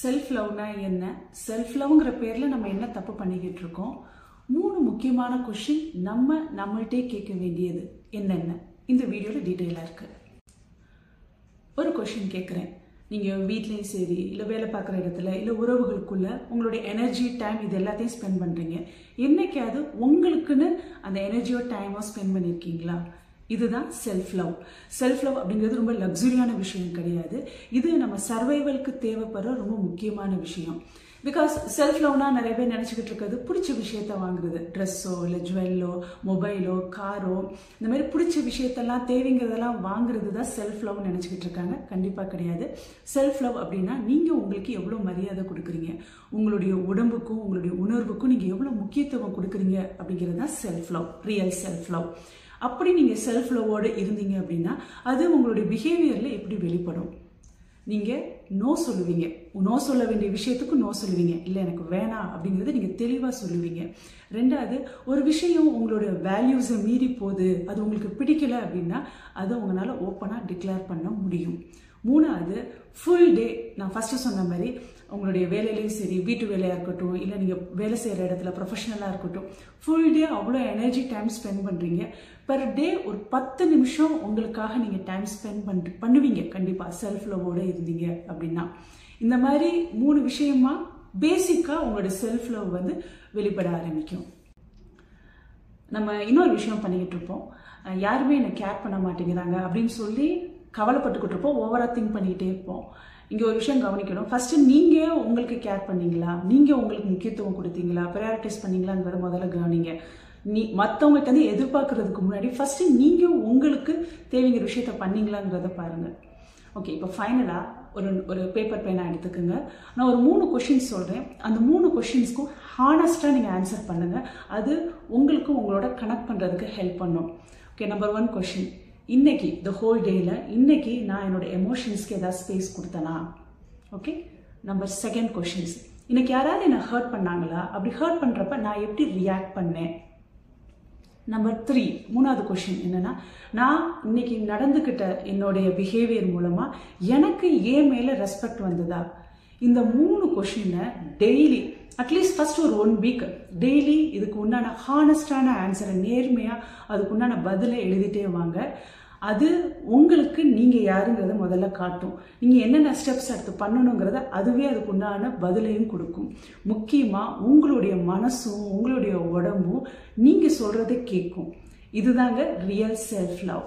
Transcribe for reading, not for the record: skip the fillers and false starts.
Self லவ்னா என்ன, self லவ்ங்கிற பேர்ல நம்ம என்ன தப்பு பண்ணிக்கிட்டு இருக்கோம், 3 முக்கியமான கொஸ்டின் நம்மள்கிட்டே கேட்க வேண்டியது என்னென்ன இந்த வீடியோல டீட்டெயிலா இருக்கு. ஒரு கொஸ்டின் கேட்குறேன். நீங்கள் வீட்லேயும் சரி, இல்லை வேலை பார்க்குற இடத்துல, இல்லை உறவுகளுக்குள்ள உங்களுடைய எனர்ஜி, டைம் இது எல்லாத்தையும் ஸ்பெண்ட் பண்ணுறீங்க. என்னைக்காவது உங்களுக்குன்னு அந்த எனர்ஜியோ டைமோ ஸ்பெண்ட் பண்ணியிருக்கீங்களா? இதுதான் செல்ஃப் லவ். செல்ஃப் லவ் அப்படிங்கிறது ரொம்ப லக்ஸுரியான விஷயம் கிடையாது. இது நம்ம சர்வைவலுக்கு தேவைப்படுற ரொம்ப முக்கியமான விஷயம். பிகாஸ் செல்ஃப் லவ்னா நிறைய பேர் நினச்சிக்கிட்டு இருக்கிறது பிடிச்ச விஷயத்த வாங்குறது, ட்ரெஸ்ஸோ இல்லை ஜுவல்லோ, மொபைலோ, காரோ, இந்த மாதிரி பிடிச்ச விஷயத்தெல்லாம் தேவைங்கிறதெல்லாம் வாங்குறது தான் செல்ஃப் லவ் நினச்சிக்கிட்டு இருக்காங்க. கண்டிப்பாக கிடையாது. செல்ஃப் லவ் அப்படின்னா நீங்கள் உங்களுக்கு எவ்வளோ மரியாதை கொடுக்குறீங்க, உங்களுடைய உடம்புக்கும் உங்களுடைய உணர்வுக்கும் நீங்கள் எவ்வளோ முக்கியத்துவம் கொடுக்குறீங்க அப்படிங்கிறது தான் self love, real self love. அப்படி நீங்கள் செல்ஃப் லவ்வோடு இருந்தீங்க அப்படின்னா அது உங்களுடைய பிஹேவியரில் எப்படி வெளிப்படும்? நீங்கள் நோ சொல்லுவீங்க, நோ சொல்ல வேண்டிய விஷயத்துக்கு நோ சொல்லுவீங்க, இல்லை எனக்கு வேணாம் அப்படிங்கிறத நீங்கள் தெளிவாக சொல்லுவீங்க. ரெண்டாவது, ஒரு விஷயம் உங்களுடைய வேல்யூஸை மீறி போகுது, அது உங்களுக்கு பிடிக்கல அப்படின்னா அதை உங்களால் ஓப்பனாக டிக்ளேர் பண்ண முடியும். மூணாவது, ஃபுல் டே நான் ஃபஸ்ட்டு சொன்ன மாதிரி உங்களுடைய வேலையிலையும் சரி, வீட்டு வேலையாக இருக்கட்டும், இல்லை நீங்கள் வேலை செய்கிற இடத்துல ப்ரொஃபஷனலாக இருக்கட்டும், ஃபுல் டே அவ்வளோ எனர்ஜி டைம் ஸ்பெண்ட் பண்ணுறீங்க. பர் டே ஒரு 10 நிமிஷம் உங்களுக்காக நீங்கள் டைம் ஸ்பெண்ட் பண்ணுவீங்க கண்டிப்பாக செல்ஃப் லவ்வோடு இருந்தீங்க அப்படின்னா. இந்த மாதிரி 3 விஷயமா பேசிக்காக உங்களோட செல்ஃப் லவ் வந்து வெளிப்பட ஆரம்பிக்கும். நம்ம இன்னொரு விஷயம் பண்ணிக்கிட்டு இருப்போம், யாருமே என்னை கேர் பண்ண மாட்டேங்கிறாங்க அப்படின்னு சொல்லி கவலைப்பட்டுக்கிட்டு இருப்போம், ஓவராக திங்க் பண்ணிக்கிட்டே இருப்போம். இங்கே ஒரு விஷயம் கவனிக்கணும். ஃபஸ்ட்டு நீங்கள் உங்களுக்கு கேர் பண்ணீங்களா, நீங்கள் உங்களுக்கு முக்கியத்துவம் கொடுத்தீங்களா, ப்ரையாரிட்டைஸ் பண்ணீங்களாங்கிறத முதல்ல கவனிங்க. மற்றவங்களுக்கு வந்து எதிர்பார்க்கறதுக்கு முன்னாடி ஃபஸ்ட்டு நீங்கள் உங்களுக்கு தேவைங்கிற விஷயத்த பண்ணீங்களாங்கிறத பாருங்கள். ஓகே, இப்போ ஃபைனலாக ஒரு பேப்பர் பேனாக எடுத்துக்கோங்க. நான் ஒரு 3 கொஷின்ஸ் சொல்கிறேன். அந்த 3 கொஷின்ஸ்க்கும் ஹானஸ்ட்டாக நீங்கள் ஆன்சர் பண்ணுங்கள். அது உங்களுக்கு உங்களோட கனெக்ட் பண்ணுறதுக்கு ஹெல்ப் பண்ணும். Okay, number 1 question. இன்னைக்கு த ஹோல் டேயில் இன்னைக்கு நான் என்னோட எமோஷன்ஸ்க்கு ஏதாவது ஸ்பேஸ் கொடுத்தனா? ஓகே. Number 2 questions. இன்னைக்கு யாராவது என்னை ஹர்ட் பண்ணாங்களா? அப்படி ஹர்ட் பண்ணுறப்ப நான் எப்படி ரியாக்ட் பண்ணேன்? நம்பர் 3 மூணாவது கொஷின் என்னன்னா, நான் இன்னைக்கு நடந்துக்கிட்ட என்னுடைய பிஹேவியர் மூலமாக எனக்கு ஏன் மேலே ரெஸ்பெக்ட் வந்ததா? இந்த 3 கொஷினை டெய்லி அட்லீஸ்ட் ஃபர்ஸ்ட் ஒரு 1 வீக் டெய்லி இதுக்கு உண்டான ஹானஸ்டான ஆன்சரை, நேர்மையாக அதுக்கு உண்டான பதிலை எழுதிட்டே வாங்க. அது உங்களுக்கு நீங்கள் யாருங்கிறத முதல்ல காட்டும். நீங்கள் என்னென்ன ஸ்டெப்ஸ் எடுத்து பண்ணணுங்கிறத அதுவே அதுக்கு உண்டான பதிலையும் கொடுக்கும். முக்கியமாக உங்களுடைய மனசும் உங்களுடைய உடம்பும் நீங்கள் சொல்கிறத கேட்கும். இதுதாங்க ரியல் செல்ஃப் லவ்.